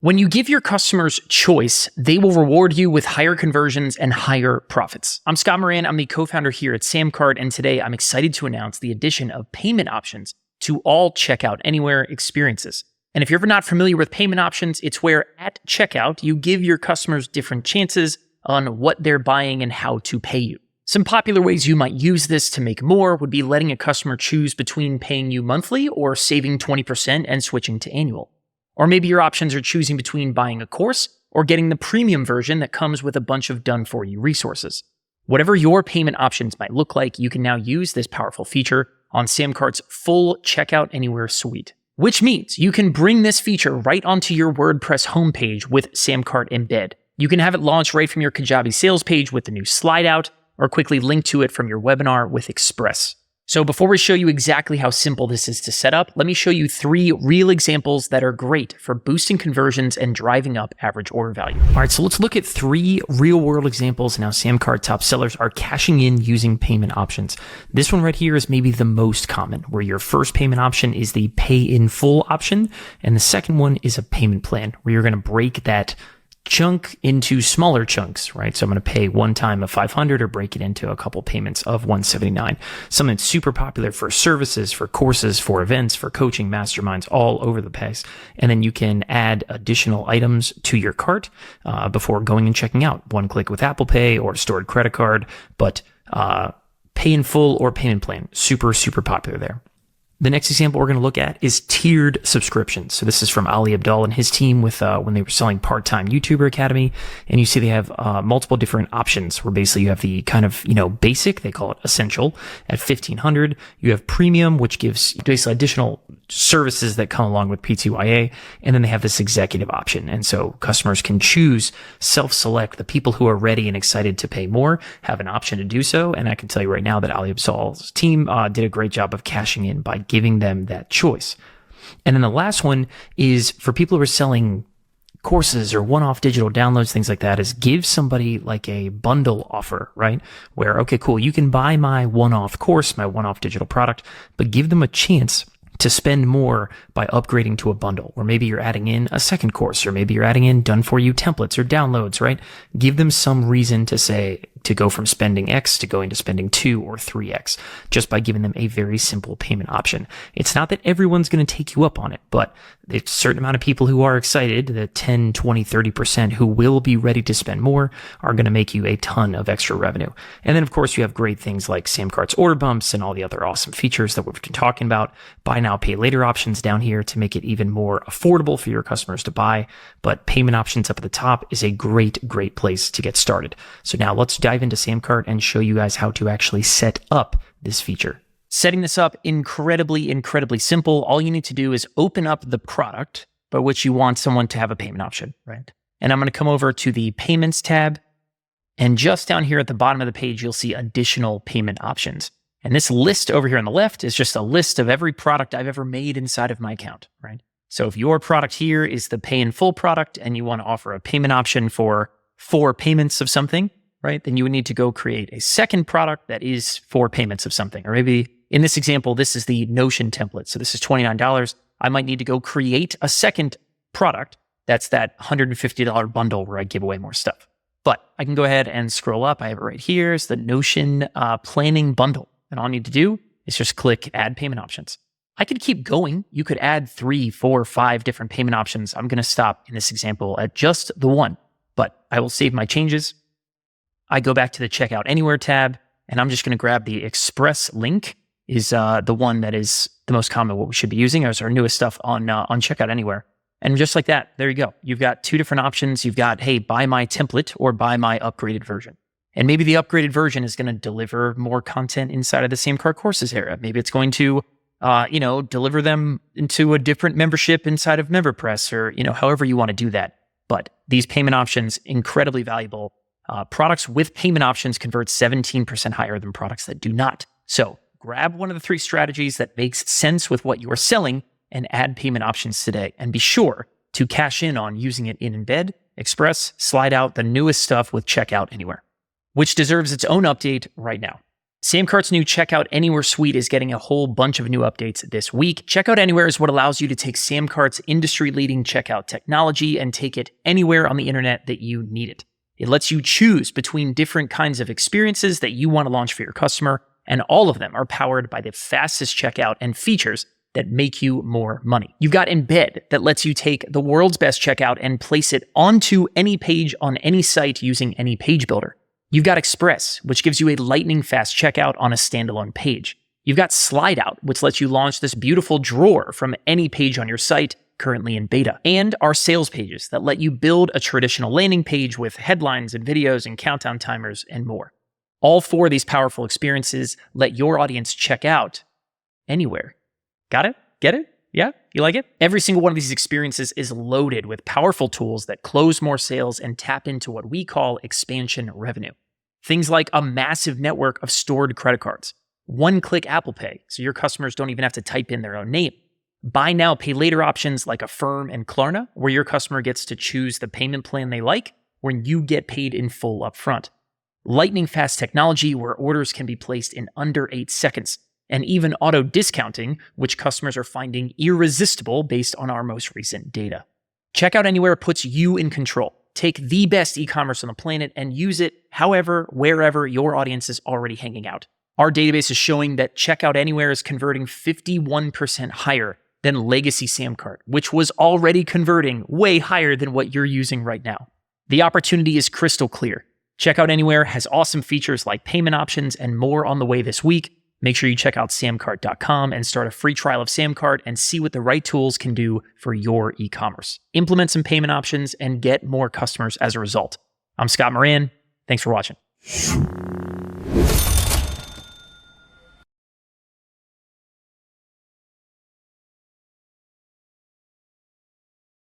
When you give your customers choice, they will reward you with higher conversions and higher profits. I'm Scott Moran. I'm the co-founder here at SamCart, and today I'm excited to announce the addition of payment options to all checkout anywhere experiences. And if you're ever not familiar with payment options, it's where at checkout, you give your customers different chances on what they're buying and how to pay you. Some popular ways you might use this to make more would be letting a customer choose between paying you monthly or saving 20% and switching to annual. Or maybe your options are choosing between buying a course or getting the premium version that comes with a bunch of done-for-you resources. Whatever your payment options might look like, you can now use this powerful feature on SamCart's full Checkout Anywhere suite, which means you can bring this feature right onto your WordPress homepage with SamCart Embed. You can have it launched right from your Kajabi sales page with the new slide out, or quickly link to it from your webinar with Express. So before we show you exactly how simple this is to set up, let me show you 3 real examples that are great for boosting conversions and driving up average order value. All right, so let's look at 3 real-world examples and how SamCart top sellers are cashing in using payment options. This one right here is maybe the most common, where your first payment option is the pay in full option, and the second one is a payment plan, where you're going to break that chunk into smaller chunks, right? So I'm going to pay one time of $500 or break it into a couple payments of $179. Something that's super popular for services, for courses, for events, for coaching, masterminds, all over the place. And then you can add additional items to your cart before going and checking out. One click with Apple Pay or stored credit card, but pay in full or payment plan, super, super popular there. The next example we're going to look at is tiered subscriptions. So this is from Ali Abdal and his team with when they were selling Part-Time YouTuber Academy. And you see they have multiple different options where basically you have the kind of, basic, they call it essential at $1,500. You have premium, which gives basically additional services that come along with P2YA. And then they have this executive option. And so customers can choose, self-select. The people who are ready and excited to pay more have an option to do so. And I can tell you right now that Ali Abdal's team did a great job of cashing in by giving them that choice. And then the last one is for people who are selling courses or one-off digital downloads, things like that, is give somebody like a bundle offer, right? Where, okay, cool, you can buy my one-off course, my one-off digital product, but give them a chance to spend more by upgrading to a bundle, or maybe you're adding in a second course, or maybe you're adding in done-for-you templates or downloads, right? Give them some reason to go from spending X to going to spending 2 or 3X, just by giving them a very simple payment option. It's not that everyone's going to take you up on it, but there's a certain amount of people who are excited, the 10, 20, 30% who will be ready to spend more are going to make you a ton of extra revenue. And then, of course, you have great things like SamCart's order bumps and all the other awesome features that we've been talking about. Buy now, pay later options down here to make it even more affordable for your customers to buy. But payment options up at the top is a great, great place to get started. So now let's dive into SamCart and show you guys how to actually set up this feature. Setting this up, incredibly, incredibly simple. All you need to do is open up the product by which you want someone to have a payment option, right? And I'm going to come over to the Payments tab. And just down here at the bottom of the page, you'll see additional payment options. And this list over here on the left is just a list of every product I've ever made inside of my account, right? So if your product here is the pay in full product and you want to offer a payment option for 4 payments of something, right? Then you would need to go create a second product that is 4 payments of something. Or maybe in this example, this is the Notion template. So this is $29. I might need to go create a second product. That's that $150 bundle where I give away more stuff. But I can go ahead and scroll up. I have it right here. It's the Notion planning bundle. And all I need to do is just click add payment options. I could keep going. You could add 3, 4, 5 different payment options. I'm going to stop in this example at just the one, but I will save my changes. I go back to the Checkout Anywhere tab, and I'm just going to grab the Express link is the one that is the most common, what we should be using as our newest stuff on Checkout Anywhere. And just like that, there you go. You've got 2 different options. You've got, hey, buy my template or buy my upgraded version. And maybe the upgraded version is going to deliver more content inside of the SamCart courses area. Maybe it's going to, deliver them into a different membership inside of MemberPress or, however you want to do that. But these payment options, incredibly valuable. Products with payment options convert 17% higher than products that do not. So grab one of the 3 strategies that makes sense with what you are selling and add payment options today. And be sure to cash in on using it in Embed, Express, slide out the newest stuff with Checkout Anywhere, which deserves its own update right now. SamCart's new Checkout Anywhere suite is getting a whole bunch of new updates this week. Checkout Anywhere is what allows you to take SamCart's industry-leading checkout technology and take it anywhere on the internet that you need it. It lets you choose between different kinds of experiences that you want to launch for your customer, and all of them are powered by the fastest checkout and features that make you more money. You've got Embed that lets you take the world's best checkout and place it onto any page on any site using any page builder. You've got Express, which gives you a lightning fast checkout on a standalone page. You've got Slide Out, which lets you launch this beautiful drawer from any page on your site, currently in beta. And our sales pages that let you build a traditional landing page with headlines and videos and countdown timers and more. All four of these powerful experiences let your audience check out anywhere. Got it? Get it? Yeah? You like it? Every single one of these experiences is loaded with powerful tools that close more sales and tap into what we call expansion revenue. Things like a massive network of stored credit cards, one-click Apple Pay, so your customers don't even have to type in their own name, buy now, pay later options like Affirm and Klarna, where your customer gets to choose the payment plan they like when you get paid in full upfront, lightning fast technology where orders can be placed in under 8 seconds, and even auto discounting, which customers are finding irresistible based on our most recent data. Checkout Anywhere puts you in control. Take the best e-commerce on the planet and use it however, wherever your audience is already hanging out. Our database is showing that Checkout Anywhere is converting 51% higher than legacy SamCart, which was already converting way higher than what you're using right now. The opportunity is crystal clear. Checkout Anywhere has awesome features like payment options and more on the way this week. Make sure you check out SamCart.com and start a free trial of SamCart and see what the right tools can do for your e-commerce. Implement some payment options and get more customers as a result. I'm Scott Moran. Thanks for watching.